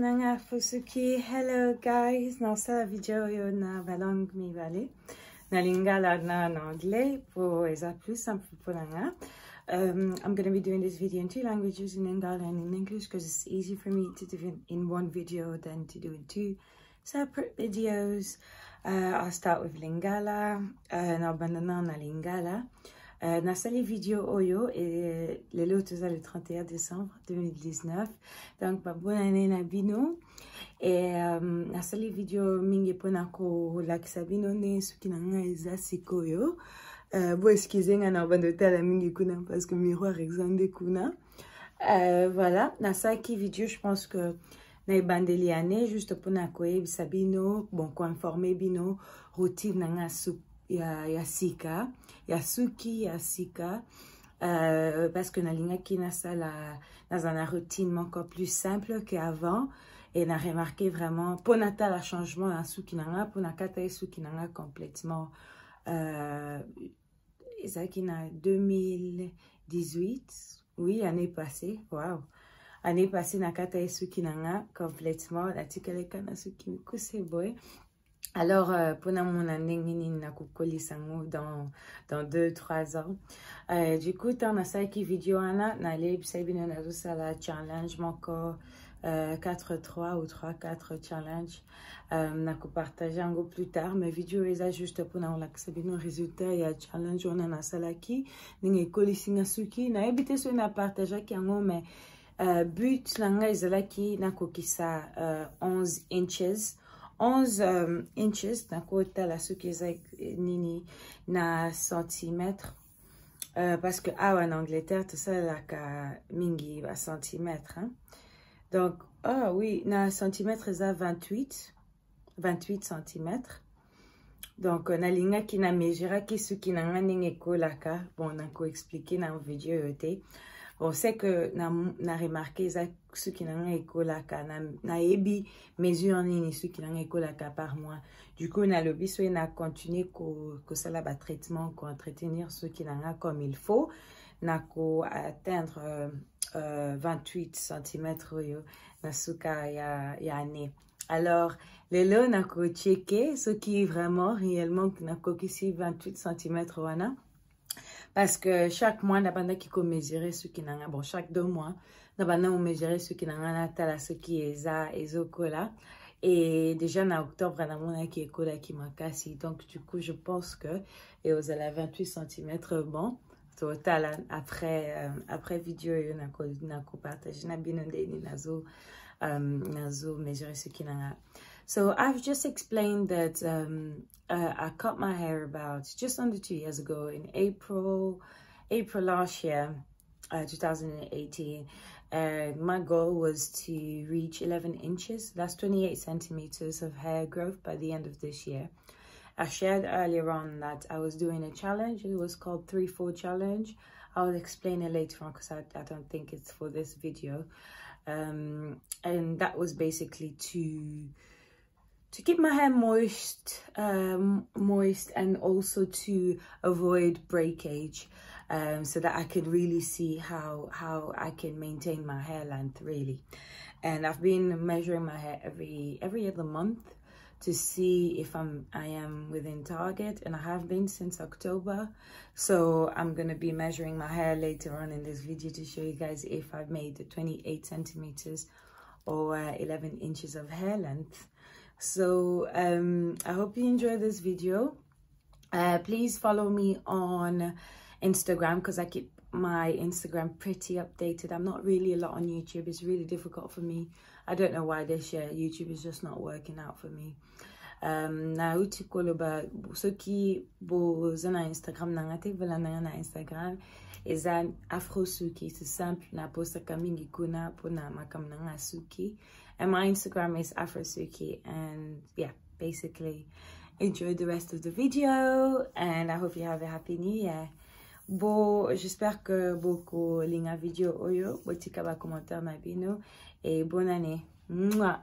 nanga fusuki. Hello guys, dans cette vidéo yo na balang mi vale na lingala na en anglais pour esa plus simple pour nanga. I'm going to be doing this video in two languages, in Lingala and in English, because it's easy for me to do it in one video than to do in two separate videos. I'll start with Lingala, na banana na Lingala. Na sali video oyo et le loto le 31 décembre 2019. Donc bonne année na bino. Et na sali video mingi pona ko lakisa bino ne suki na nga eza sikoyo. Bon excusez nga na bando tala mingi kuna parce que miroir exande kuna. Voilà, na saki video je pense que na bandeli ane juste pona ko sabino bon ko informer bino routine na nga soup ya sika ya suki ya sika parce que nalinga ki na sala dans une routine encore plus simple qu'avant et n'a remarqué vraiment pour nata la changement à suki nanga pour nakata suki nanga complètement ça qui na 2018 oui année passée waouh année passée nakata suki nanga complètement la tikale kana suki kuse boy. Alors, pour mon année, dans 2-3 ans. Du coup, dans cette vidéo, na la challenge, encore 4-3 ou 3-4 challenge. Na partager un peu plus tard. Mais vidéo est juste pour nous la résultat. Il y a challenge, on a na salaki. N'inge kolisinga suki. Na habité sur na partager qui en mais but langa izalaki na kokisa 11 inches. 11 inches na kota la suki nini na centimètres parce que en Angleterre tout ça la ka mingi va centimètres hein? Donc oui na centimètres ça 28 centimètres. Donc na linga ki na mesura ki suki na ngane ko la ka bon na ko expliquer na vidéo yote. On sait que na remarqué ça ce qui n'a écola na ebi mesure ni ce qui n'a écola par mois. Du coup na lobby soit na continuer que ça la traitement qu'on entretenir ce qui n'a comme il faut na ko atteindre 28 cm na suka ya année. Alors les lots na ko checker ce qui est vraiment réellement na ko ici 28 cm wana. Parce que chaque mois, on a qui mesurer ce qui n'a bon chaque 2 mois, on a mesurer ce qui n'a pas ce qui est ça et zokola. Et déjà en octobre, on a qui est cola qui m'a cassé. Donc du coup, je pense que et aux 28 cm bon total après vidéo on a partagé na bien ni nazo mesurer ce qui n'a. So I've just explained that I cut my hair about just under 2 years ago in April last year, 2018. My goal was to reach 11 inches. That's 28 centimeters of hair growth by the end of this year. I shared earlier on that I was doing a challenge. It was called 3-4 challenge. I'll explain it later on because I don't think it's for this video. And that was basically to keep my hair moist and also to avoid breakage, so that I could really see how I can maintain my hair length really. And I've been measuring my hair every other month to see if I am within target, and I have been since October. So I'm gonna be measuring my hair later on in this video to show you guys if I've made the 28 centimeters or 11 inches of hair length. So I hope you enjoy this video. Please follow me on Instagram because I keep my Instagram pretty updated. I'm not really a lot on YouTube. It's really difficult for me. I don't know why this year YouTube is just not working out for me. Na utikolo ba soki bo zana Instagram nangate vela na Instagram eza afro suki. C'est simple na posta kamingi kuna pona makam nanga suki. And my Instagram is afrosuki. And yeah, basically enjoy the rest of the video and I hope you have a happy new year. Bon, j'espère que beaucoup linga video oyo botika ba commentaire na bino et bonne année. Mouah.